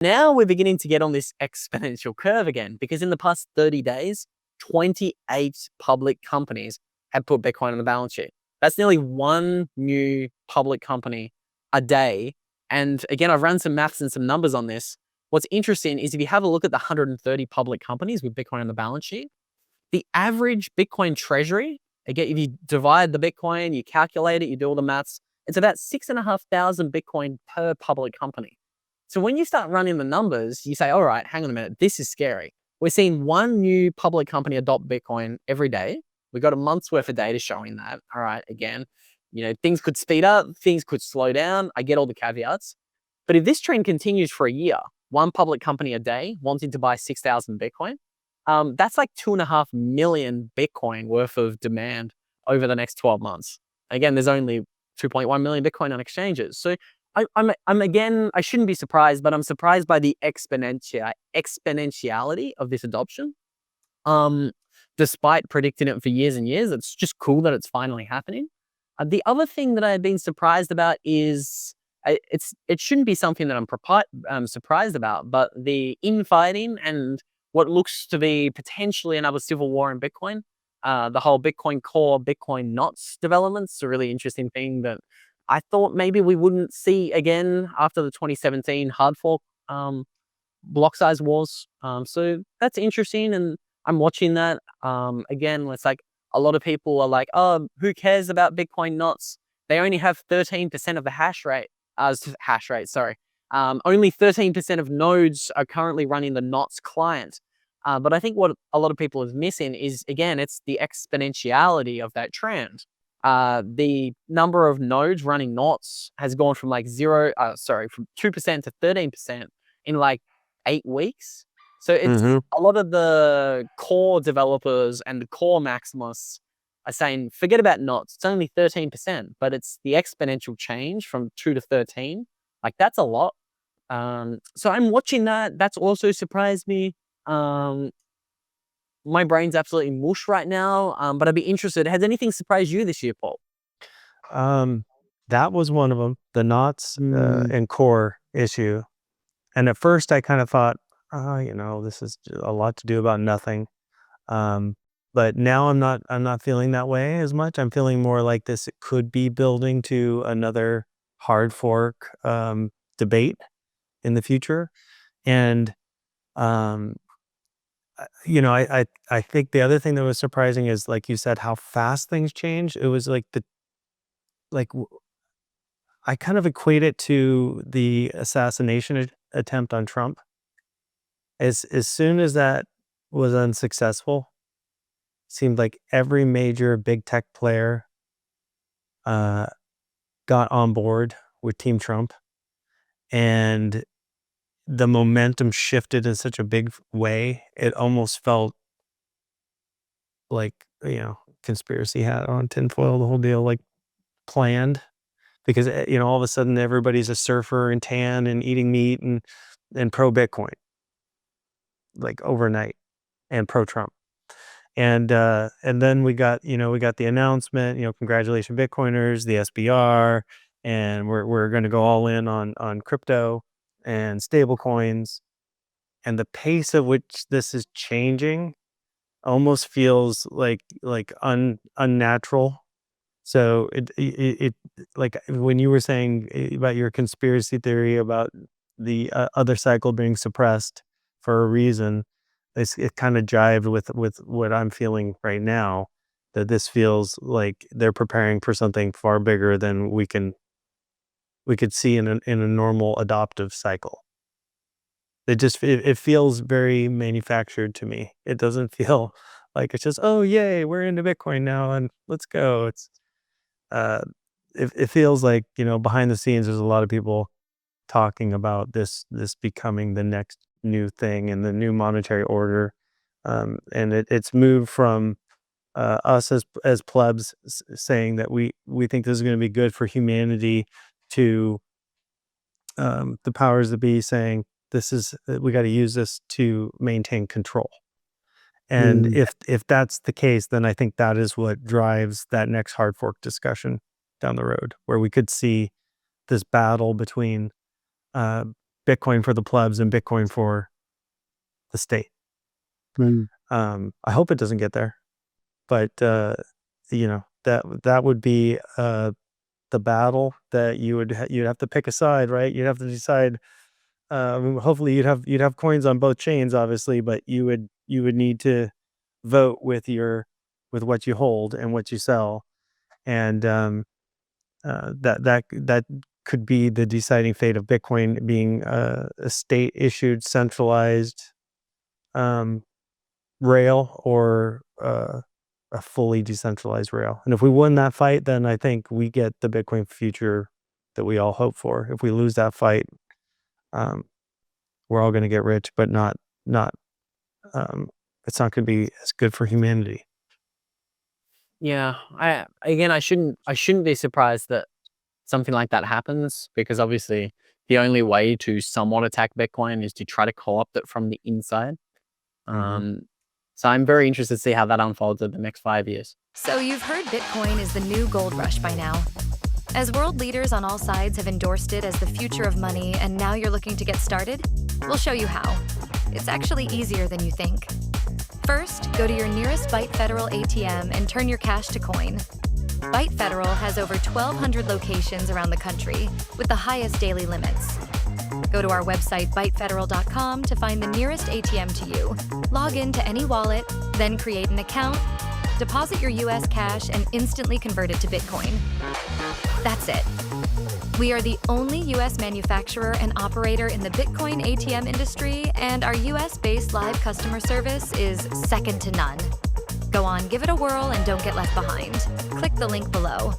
Now we're beginning to get on this exponential curve again, because in the past 30 days, 28 public companies have put Bitcoin on the balance sheet. That's nearly one new public company a day. And again, I've run some maths and some numbers on this. What's interesting is if you have a look at the 130 public companies with Bitcoin on the balance sheet, the average Bitcoin treasury, again, if you divide the Bitcoin, you calculate it, you do all the maths, it's about 6,500 Bitcoin per public company. So when you start running the numbers, you say, all right, hang on a minute, this is scary. We're seeing one new public company adopt Bitcoin every day. We've got a month's worth of data showing that. All right, again, things could speed up, things could slow down. I get all the caveats. But if this trend continues for a year, one public company a day wanting to buy 6,000 Bitcoin, that's like 2.5 million Bitcoin worth of demand over the next 12 months. Again, there's only 2.1 million Bitcoin on exchanges. So I'm again, I shouldn't be surprised, but I'm surprised by the exponentiality of this adoption. Despite predicting it for years and years, it's just cool that it's finally happening. The other thing that I've been surprised about is it shouldn't be something that I'm surprised about, but the infighting and what looks to be potentially another civil war in Bitcoin. The whole Bitcoin Core, Bitcoin Knots development's a really interesting thing that I thought maybe we wouldn't see again after the 2017 hard fork block size wars. So that's interesting, and I'm watching that. Again, it's like a lot of people are like, oh, who cares about Bitcoin Knots? They only have 13% of the hash rate. Sorry. Only 13% of nodes are currently running the Knots client. But I think what a lot of people is missing is, again, it's the exponentiality of that trend. The number of nodes running Knots has gone from from 2% to 13% in like 8 weeks. So it's a lot of the core developers and the core maximalists are saying, forget about Knots. It's only 13%, but it's the exponential change from 2 to 13. Like, that's a lot. So I'm watching that. That's also surprised me. My brain's absolutely mush right now, but I'd be interested. Has anything surprised you this year, Paul? That was one of them, the knots and core issue. And at first I kind of thought, this is a lot to do about nothing. But now I'm not feeling that way as much. I'm feeling more like this could be building to another hard fork debate in the future. And I think the other thing that was surprising is, like you said, how fast things change. It was like I kind of equate it to the assassination attempt on Trump. As soon as that was unsuccessful, seemed like every major big tech player got on board with Team Trump, and the momentum shifted in such a big way. It almost felt like, conspiracy hat on, tinfoil, the whole deal, like planned, because all of a sudden everybody's a surfer and tan and eating meat and pro Bitcoin, like overnight, and pro Trump. And then we got the announcement, congratulations Bitcoiners, the SBR, and we're going to go all in on crypto and stable coins. And the pace at which this is changing almost feels like unnatural. So it like when you were saying about your conspiracy theory about the other cycle being suppressed for a reason, it kind of jived with what I'm feeling right now, that this feels like they're preparing for something far bigger than we could see in a normal adoptive cycle. It feels very manufactured to me. It doesn't feel like it's just, oh yay, we're into Bitcoin now and let's go. It feels like, behind the scenes there's a lot of people talking about this becoming the next new thing and the new monetary order. And it's moved from us as plebs saying that we think this is going to be good for humanity, to the powers that be saying we got to use this to maintain control. And if that's the case, then I think that is what drives that next hard fork discussion down the road, where we could see this battle between Bitcoin Bitcoin for the plebs and Bitcoin for the state. I hope it doesn't get there, but that would be the battle that you'd have to pick a side, right? You'd have to decide. Hopefully, you'd have coins on both chains, obviously, but you would need to vote with what you hold and what you sell, and that could be the deciding fate of Bitcoin being a state issued centralized rail or a fully decentralized rail. And if we win that fight, then I think we get the Bitcoin future that we all hope for. If we lose that fight, we're all going to get rich, but not it's not going to be as good for humanity. Yeah, I shouldn't be surprised that something like that happens, because obviously the only way to somewhat attack Bitcoin is to try to co-opt it from the inside. So I'm very interested to see how that unfolds over the next 5 years. So you've heard Bitcoin is the new gold rush by now. As world leaders on all sides have endorsed it as the future of money, and now you're looking to get started, we'll show you how. It's actually easier than you think. First, go to your nearest Byte Federal ATM and turn your cash to coin. Byte Federal has over 1,200 locations around the country with the highest daily limits. Go to our website, bytefederal.com, to find the nearest ATM to you. Log in to any wallet, then create an account, deposit your US cash, and instantly convert it to Bitcoin. That's it. We are the only US manufacturer and operator in the Bitcoin ATM industry, and our US-based live customer service is second to none. Go on, give it a whirl, and don't get left behind. Click the link below.